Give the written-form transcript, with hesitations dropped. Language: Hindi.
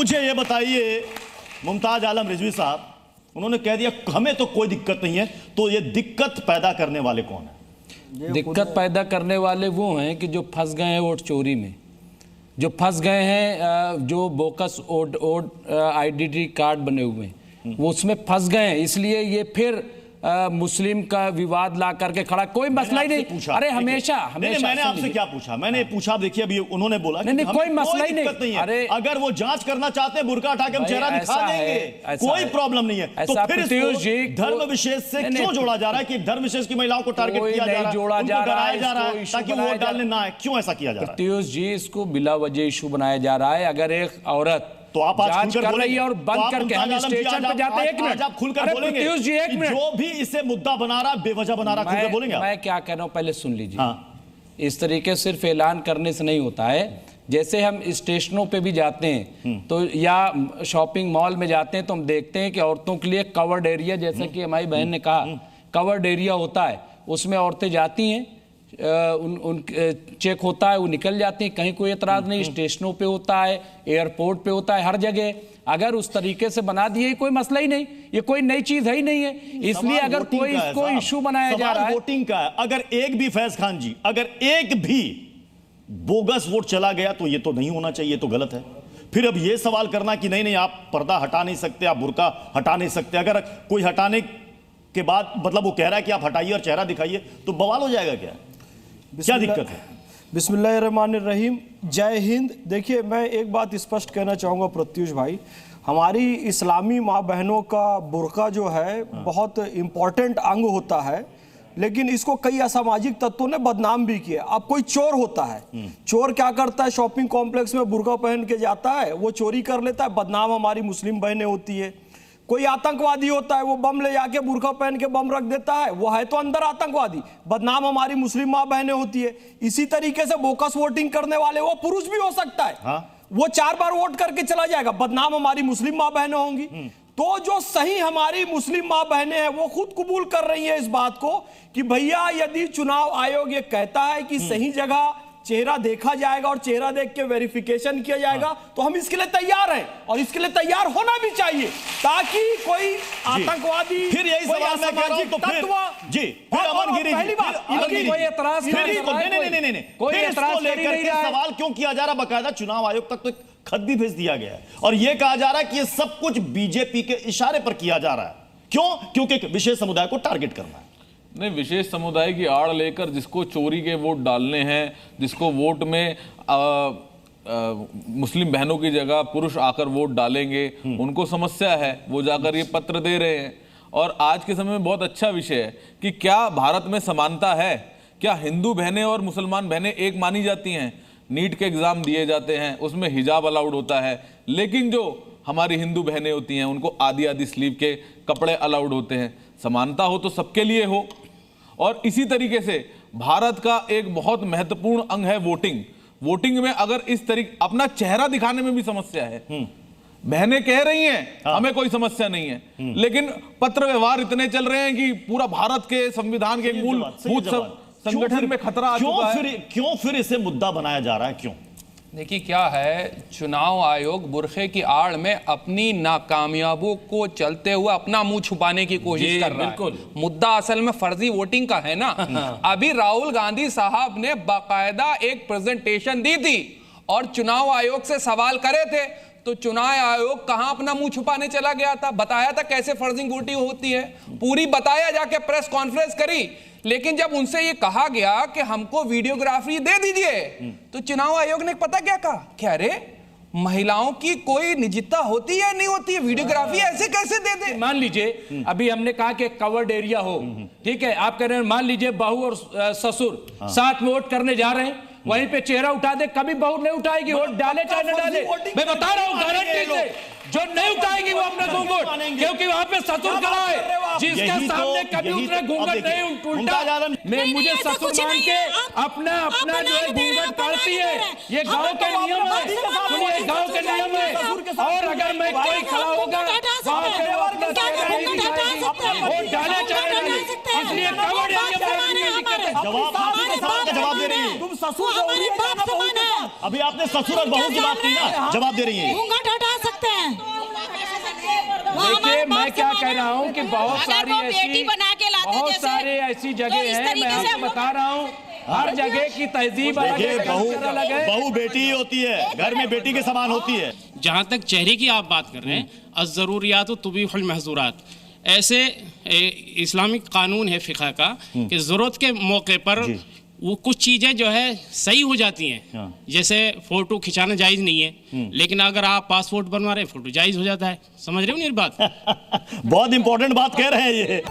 मुझे ये बताइए, मुमताज आलम रिजवी साहब, उन्होंने कह दिया हमें तो कोई दिक्कत नहीं है, तो ये दिक्कत पैदा करने वाले कौन है? दिक्कत पैदा करने वाले वो हैं कि जो फंस गए हैं वोट चोरी में, जो फंस गए हैं, जो बोकस आईडेंटिटी कार्ड बने हुए हैं वो उसमें फंस गए हैं, इसलिए ये फिर मुस्लिम का विवाद ला करके खड़ा। कोई मसला ही नहीं। अरे हमेशा मैंने आपसे क्या पूछा? मैंने पूछा, देखिए अभी उन्होंने बोला नहीं, कोई मसला ही नहीं है। अरे अगर वो जांच करना चाहते हैं, बुर्का हटा के हम चेहरा दिखा देंगे, कोई प्रॉब्लम नहीं है। तो फिर इसको धर्म विशेष से क्यों जोड़ा जा रहा है कि धर्म विशेष की महिलाओं को टारगेट किया जा रहा है, उनको डराया जा रहा है ताकि वोट डालने ना आए? क्यों ऐसा किया जा रहा है? प्रत्युष जी, इसको बिला वजह इशू बनाया जा रहा है। अगर एक औरत तो आप जांच कर रही है और बंद करके हम स्टेशन पे जाते हैं, एक मिनट आप खुलकर बोलेंगे जी, एक मिनट, जो भी इसे मुद्दा बना रहा, बेवजह बना रहा, खुलकर बोलेंगे? मैं क्या कह रहा हूं पहले सुन लीजिए। हाँ। इस तरीके सिर्फ ऐलान करने से नहीं होता है। जैसे हम स्टेशनों पे भी जाते हैं तो या शॉपिंग मॉल में जाते हैं तो हम देखते हैं कि औरतों के लिए कवर्ड एरिया, जैसे कि हमारी बहन ने कहा, कवर्ड एरिया होता है, उसमें औरतें जाती हैं, उन चेक होता है, वो निकल जाती हैं, कहीं कोई एतराज नहीं। स्टेशनों पे होता है, एयरपोर्ट पे होता है, हर जगह अगर उस तरीके से बना दिए कोई मसला ही नहीं, ये कोई नई चीज है ही नहीं है। इसलिए अगर कोई इसको इशू बनाया जा रहा है, वोटिंग का है। अगर एक भी, फैज खान जी, अगर एक भी बोगस वोट चला गया तो ये तो नहीं होना चाहिए, तो गलत है। फिर अब ये सवाल करना कि नहीं नहीं आप पर्दा हटा नहीं सकते, आप बुर्का हटा नहीं सकते, अगर कोई हटाने के बाद मतलब वो कह रहा है कि आप हटाइए और चेहरा दिखाइए, तो बवाल हो जाएगा क्या? क्या दिक्कत है? बिस्मिल्लाहिर्रहमानिर्रहीम, जय हिंद। देखिए, मैं एक बात स्पष्ट कहना चाहूँगा प्रत्युष भाई, हमारी इस्लामी माँ बहनों का बुर्का जो है बहुत इम्पॉर्टेंट अंग होता है, लेकिन इसको कई असामाजिक तत्वों ने बदनाम भी किया। अब कोई चोर होता है, चोर क्या करता है, शॉपिंग कॉम्प्लेक्स में बुर्का पहन के जाता है, वो चोरी कर लेता है, बदनाम हमारी मुस्लिम बहनें होती है। कोई आतंकवादी होता है, वो बम ले जाके बुर्का पहन के बम रख देता है, वो है तो अंदर आतंकवादी, बदनाम हमारी मुस्लिम माँ बहनें होती है। इसी तरीके से बोकस वोटिंग करने वाले वो पुरुष भी हो सकता है। हाँ? वो 4 बार वोट करके चला जाएगा, बदनाम हमारी मुस्लिम माँ बहनें होंगी। तो जो सही हमारी मुस्लिम माँ बहनें हैं वो खुद कबूल कर रही हैं इस बात को कि भैया यदि चुनाव आयोग ये कहता है कि सही जगह चेहरा देखा जाएगा और चेहरा देख के वेरिफिकेशन किया जाएगा, तो हम इसके लिए तैयार हैं और इसके लिए तैयार होना भी चाहिए, ताकि कोई आतंकवादी, फिर यही सवाल मैं कह रहा हूं, तो फिर जी फिर अमन गिरी, पहली बात कोई एतराज नहीं, कोई एतराज लेकर के सवाल क्यों किया जा रहा? बकायदा चुनाव आयोग तक तो एक खत भी भेज दिया गया है और यह कहा जा रहा है कि ये सब कुछ बीजेपी के इशारे पर किया जा रहा है। क्यों? क्योंकि एक विशेष समुदाय को टारगेट करना है। नहीं, विशेष समुदाय की आड़ लेकर जिसको चोरी के वोट डालने हैं, जिसको वोट में मुस्लिम बहनों की जगह पुरुष आकर वोट डालेंगे, उनको समस्या है, वो जाकर ये पत्र दे रहे हैं। और आज के समय में बहुत अच्छा विषय है कि क्या भारत में समानता है? क्या हिंदू बहनें और मुसलमान बहनें एक मानी जाती हैं? नीट के एग्जाम दिए जाते हैं, उसमें हिजाब अलाउड होता है, लेकिन जो हमारी हिंदू बहनें होती हैं उनको आधी आधी स्लीव के कपड़े अलाउड होते हैं। समानता हो तो सबके लिए हो। और इसी तरीके से भारत का एक बहुत महत्वपूर्ण अंग है वोटिंग। वोटिंग में अगर इस तरीके अपना चेहरा दिखाने में भी समस्या है, बहनें कह रही हैं हमें कोई समस्या नहीं है, लेकिन पत्र व्यवहार इतने चल रहे हैं कि पूरा भारत के संविधान के मूलभूत संगठन में खतरा आ चुका है। क्यों फिर इसे मुद्दा बनाया जा रहा है? क्यों? देखिए क्या है, चुनाव आयोग बुरखे की आड़ में अपनी नाकामयाबों को चलते हुए अपना मुंह छुपाने की कोशिश कर रहा है। मुद्दा असल में फर्जी वोटिंग का है ना। अभी राहुल गांधी साहब ने बाकायदा एक प्रेजेंटेशन दी थी और चुनाव आयोग से सवाल करे थे, तो चुनाव आयोग कहां अपना मुंह छुपाने चला गया था? बताया था कैसे फर्जी वोटिंग होती है, पूरी बताया, जाके प्रेस कॉन्फ्रेंस करी। लेकिन जब उनसे ये कहा गया कि हमको वीडियोग्राफी दे दीजिए, तो चुनाव आयोग ने पता क्या कहा कि अरे महिलाओं की कोई निजता होती है नहीं होती है, वीडियोग्राफी ऐसे कैसे दे दे? मान लीजिए अभी हमने कहा कि कवर्ड एरिया हो, ठीक है, आप कह रहे हैं मान लीजिए बहू और ससुर साथ में वोट करने जा रहे हैं, वहीं पे चेहरा उठा दे, कभी बहू नहीं उठाएगी, वोट डाले चाहे न डाले। मैं बता रहा हूं गारंटी से, जो नहीं उठाएगी वो अपना घूंघट, क्योंकि वहां पे ससुर खड़ा है जिसके सामने कभी उसने घूंघट नहीं उल्टा, मैं मुझे ससुर मान के अपना जो है घूंघट काटती है। ये गांव के नियम है, सुनिए गांव के नियम है। और अगर मैं कोई खड़ा होगा वहां पे अपना चेहरा नहीं दिखाएगी, वोट डाले चाहे नहीं, इसलिए कवर्ड एरिया जवाब दे रही है। तुम ससुर अभी आपने ससुर और बहू की बात की ना, जवाब दे रही है। घूंघट हटा सकते देखिए मैं क्या कह रहा हूँ कि बहुत सारी बेटी बना के लाते बहुत जैसे, सारी ऐसी जगह इस है, तरीके मैं से आपको हम बता रहा हूँ हर जगह की तहजीब अलग देखिए है, कल्चर अलग है। बहू बेटी ही होती है, घर में बेटी के समान होती है। जहाँ तक चेहरे की आप बात कर रहे हैं, अज़रूरियात तुबीहुल महज़ूरात, ऐसे इस्लामिक कानून है फ़िक़ह का कि ज़रूरत के मौके पर वो कुछ चीज़ें जो है सही हो जाती हैं। जैसे फ़ोटो खिंचाना जायज़ नहीं है, लेकिन अगर आप पासपोर्ट बनवा रहे हैं फ़ोटो जायज़ हो जाता है। समझ रहे हो मेरी बात? बहुत इंपॉर्टेंट बात कह रहे हैं ये।